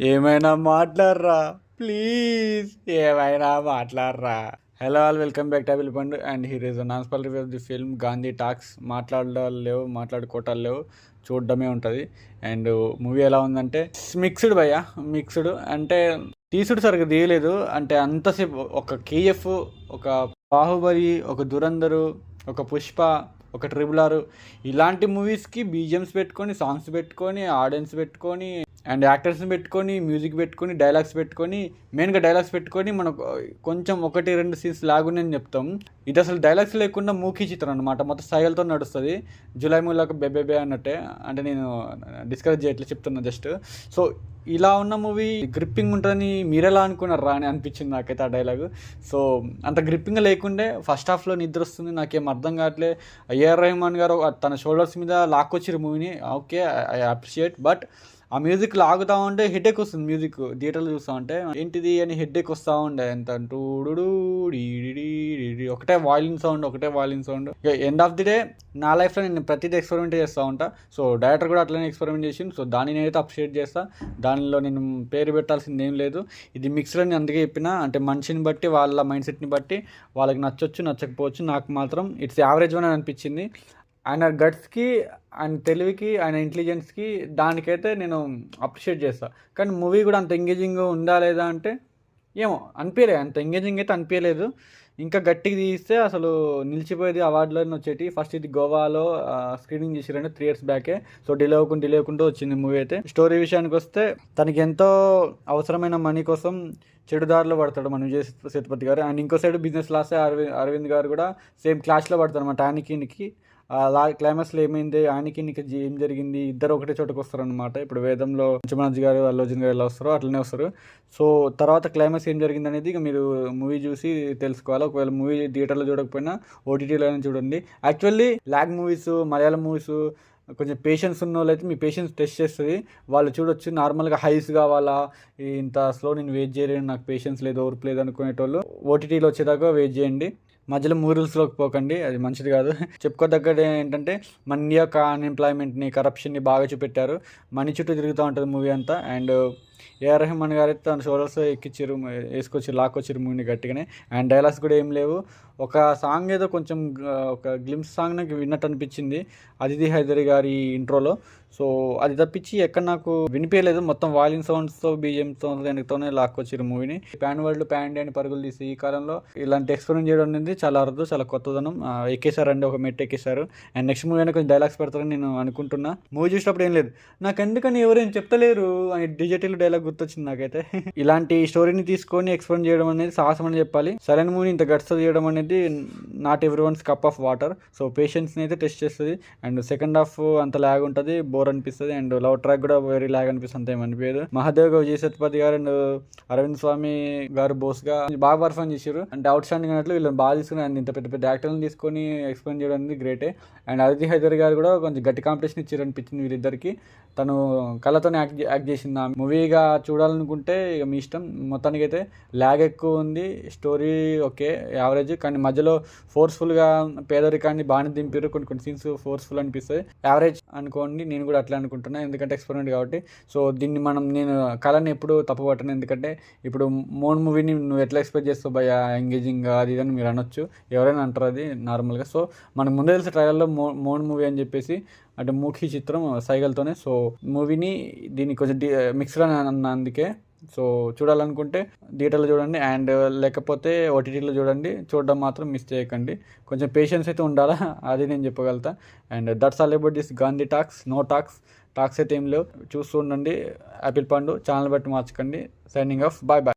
ఏమైనా మాట్లాడరా ప్లీజ్, ఏమైనా మాట్లాడరా. Hello all, welcome back to apple Pandu and here is non spoiler review of the film Gandhi talks. మాట్లాడాలి లేవు, మాట్లాడుకోవటాలు లేవు, చూడడమే ఉంటుంది. అండ్ మూవీ ఎలా ఉందంటే మిక్స్డ్ భయ్యా, మిక్స్డ్ అంటే తీసుడు సరిగ్గా తీయలేదు. అంటే అంతసేపు ఒక కేఎఫ్, ఒక బాహుబలి, ఒక దురంధరు, ఒక పుష్ప, ఒక ట్రిబుల్ ఆర్, ఇలాంటి మూవీస్కి బీజిఎమ్స్ పెట్టుకొని, సాంగ్స్ పెట్టుకొని, ఆడియన్స్ పెట్టుకొని, అండ్ యాక్టర్స్ని పెట్టుకొని, మ్యూజిక్ పెట్టుకొని, డైలాగ్స్ పెట్టుకొని, మెయిన్గా డైలాగ్స్ పెట్టుకొని మనకు కొంచెం ఒకటి రెండు సీన్స్ లాగుందని చెప్తాం. ఇది అసలు డైలాగ్స్ లేకుండా మూకీ చిత్రం అనమాట. మొత్తం సైగలతో నడుస్తుంది. జూలై మూలకు బెబేబే అన్నట్టే. అంటే నేను డిస్కరేజ్ చేయట్లేదు, చెప్తున్నా జస్ట్. సో ఇలా ఉన్న మూవీ గ్రిప్పింగ్ ఉంటుందని మీరెలా అనుకున్నారా అని అనిపించింది నాకైతే ఆ డైలాగ్. సో అంత గ్రిప్పింగ్ లేకుండే ఫస్ట్ హాఫ్లో నిద్ర వస్తుంది, నాకేం అర్థం కావట్లే. ఏఆర్ రెహమాన్ గారు తన షోల్డర్స్ మీద లాక్కొచ్చిరు మూవీని. Okay, I appreciate. బట్ ఆ మ్యూజిక్ లాగుతూ ఉంటే హెడేక్ వస్తుంది. మ్యూజిక్ థియేటర్లో చూస్తూ ఉంటే ఏంటిది అని హెడేక్ వస్తూ ఉండే. ఎంత టూడు ఒకటే వాయిలిన్ సౌండ్, ఒకటే violin sound. End of the day నా లైఫ్లో నేను ప్రతిదీ ఎక్స్పెరిమెంట్ చేస్తూ ఉంటా. సో డైరెక్టర్ కూడా అట్లనే ఎక్స్పెరిమెంట్ చేసింది. సో దాన్ని నేనైతే అప్రిషియేట్ చేస్తా. దానిలో నేను పేరు పెట్టాల్సింది ఏం లేదు. ఇది మిక్స్డ్ అని అందుకే చెప్పిన. అంటే మనిషిని బట్టి, వాళ్ళ మైండ్ సెట్ని బట్టి వాళ్ళకి నచ్చొచ్చు, నచ్చకపోవచ్చు. నాకు మాత్రం ఇట్స్ యావరేజ్ అని అనిపించింది. ఆయన గట్స్కి, ఆయన తెలివికి, ఆయన ఇంటెలిజెన్స్కి, దానికైతే నేను అప్రిషియేట్ చేస్తాను. కానీ మూవీ కూడా అంత ఎంగేజింగ్ ఉందా లేదా అంటే ఏమో అనిపించలేదు. అంత ఎంగేజింగ్ అయితే అనిపించలేదు. ఇంకా గట్టిగా తీస్తే అసలు నిలిచిపోయేది, అవార్డులోనే వచ్చేటి. ఫస్ట్ ఇది గోవాలో స్క్రీనింగ్ చేసిరంటే 3 years బ్యాకే. సో డిలే అవ్వకుండా వచ్చింది మూవీ అయితే. స్టోరీ విషయానికి వస్తే తనకి ఎంతో అవసరమైన మనీ కోసం చెడుదారిలో పడతాడు మన విజయ్ సేతుపతి గారు. అండ్ ఇంకో సైడ్ బిజినెస్ లాస్ అరవింద్ గారు కూడా సేమ్ క్లాష్లో పడతారు అనమాట. ఆయనకి క్లైమాక్స్లో ఏమైంది, ఆయనకి ఏం జరిగింది, ఇద్దరు ఒకటే చోటకు వస్తారనమాట. ఇప్పుడు వేదంలో మంచు గారు, అల్లు అర్జున్ గారు ఎలా వస్తారో అట్లనే వస్తారు. సో తర్వాత క్లైమాక్స్ ఏం జరిగింది అనేది ఇక మీరు మూవీ చూసి తెలుసుకోవాలి. ఒకవేళ మూవీ థియేటర్లో చూడకపోయినా ఓటీటీలో చూడండి. Actually lag movies, Malayalam movies కొంచెం పేషెన్స్ ఉన్న వాళ్ళు అయితే మీ పేషెన్స్ టెస్ట్ చేస్తుంది. వాళ్ళు చూడొచ్చు. నార్మల్గా హైస్ కావాలా, ఇంత స్లో నేను వెయిట్ చేయలేను, నాకు పేషెన్స్ లేదు, ఓర్పు లేదు అనుకునేటోళ్ళు ఓటీటీలో వచ్చేదాకా వెయిట్ చేయండి. మధ్యలో మూవీస్లోకి పోకండి, అది మంచిది కాదు. చెప్పుకోదగ్గది ఏంటంటే మన ఇండియా యొక్క అన్ఎంప్లాయ్మెంట్ని, కరప్షన్ని బాగా చూపెట్టారు. మనీ చుట్టూ తిరుగుతూ ఉంటుంది మూవీ అంతా. అండ్ ఏఆర్ రెహమాన్ గారు అయితే తన షోల్డర్స్ ఎక్కిచ్చారు, వేసుకొచ్చి లాక్కొచ్చారు మూవీని గట్టిగానే. అండ్ డైలాగ్స్ కూడా ఏం లేవు. ఒక సాంగ్ ఏదో కొంచెం ఒక గ్లిమ్స్ సాంగ్ నాకు విన్నట్టు అనిపించింది, అదితి హైదరి గారి ఇంట్రోలో. సో అది తప్పించి ఎక్కడ నాకు వినిపించలేదు. మొత్తం వాయిలిన్ సౌండ్స్తో, బీజిఎంతో దానితోనే లాక్కొచ్చారు మూవీని. ప్యాన్ వరల్డ్, ప్యాన్ ఇండియా అని పరుగులు తీసి ఈ కాలంలో ఇలాంటి ఎక్స్పెరిమెంట్ చేయడం అనేది చాలా అరుదు, చాలా కొత్తదనం. ఎక్కేసారండి, ఒక మెట్టు ఎక్కేసారు. అండ్ నెక్స్ట్ మూవీ అయినా కొంచెం డైలాగ్స్ పెడతారని నేను అనుకుంటున్నా. మూవీ చూసినప్పుడు ఏం లేదు, నాకు ఎందుకని ఎవరేం చెప్తలేరు అని డిజిటల్ డైలాగ్ గుర్తొచ్చింది నాకైతే. ఇలాంటి స్టోరీని తీసుకొని ఎక్స్పెరిమెంట్ చేయడం అనేది సాహసం అని చెప్పాలి. సరైన మూవీని ఇంత గట్స్ చేయడం అనేది not every one's cup of water. So పేషెన్స్ని అయితే టెస్ట్ చేస్తుంది. అండ్ సెకండ్ హాఫ్ అంత ల్యాగ్ ఉంటుంది, బోర్ అనిపిస్తుంది. అండ్ లవ్ ట్రాక్ కూడా వెరీ ల్యాగ్ అనిపిస్తుంది, అంత ఏమనిపించదు. మహాదేవ్ విజయ్ సేతుపతి గారు అండ్ అరవింద్ స్వామి గారు బోస్గా బాగా పర్ఫార్మ్ చేశారు. అంటే అవుట్ స్టాండింగ్ అన్నట్లు వీళ్ళని బాగా తీసుకుని, అండ్ ఇంత పెద్ద పెద్ద యాక్టర్లను తీసుకొని ఎక్స్ప్లెయిన్ చేయడం అనేది గ్రేటే. అండ్ అదితి హైదర్ గారు కూడా కొంచెం గట్టి కాంపిటీషన్ ఇచ్చారు అనిపించింది వీరిద్దరికి. తను కళతోనే యాక్ట్ చేసింది. ఆ మూవీగా చూడాలనుకుంటే ఇక మీ ఇష్టం. మొత్తానికి అయితే ల్యాగ్ ఎక్కువ ఉంది, స్టోరీ ఓకే యావరేజ్. కానీ మధ్యలో ఫోర్స్ఫుల్గా పేదరికాన్ని బాగానే దింపారు. కొన్ని సీన్స్ ఫోర్స్ఫుల్ అనిపిస్తాయి. యావరేజ్ అనుకోండి, నేను కూడా అట్లా అనుకుంటున్నాను, ఎందుకంటే ఎక్స్పెరిమెంట్ కాబట్టి. సో దీన్ని నేను కళని ఎప్పుడు తప్పుపట్టను. ఎందుకంటే ఇప్పుడు మోన్ మూవీని నువ్వు ఎట్లా ఎక్స్పెక్ట్ చేస్తావు భయ, ఎంగేజింగ్ అది ఇదని మీరు అనొచ్చు, ఎవరైనా అంటారు అది నార్మల్గా. సో మనకు ముందే తెలిసి ట్రైలర్లో మోన్ మూవీ అని చెప్పేసి, అంటే మూకీ చిత్రం సైగల్తోనే. సో మూవీని దీన్ని కొంచెం మిక్స్డ్ అని అన్న అందుకే. సో చూడాలనుకుంటే థియేటర్లో చూడండి, అండ్ లేకపోతే ఓటీటీలో చూడండి. చూడడం మాత్రం మిస్ చేయకండి. కొంచెం పేషెన్స్ అయితే ఉండాలా, అది నేను చెప్పగలుగుతా. And that's all about this Gandhi talks. No talks అయితే ఏం లేవు, చూస్తూ ఉండండి. యాపిల్ పండు ఛానల్ బట్టి మార్చకండి. Signing off, bye bye.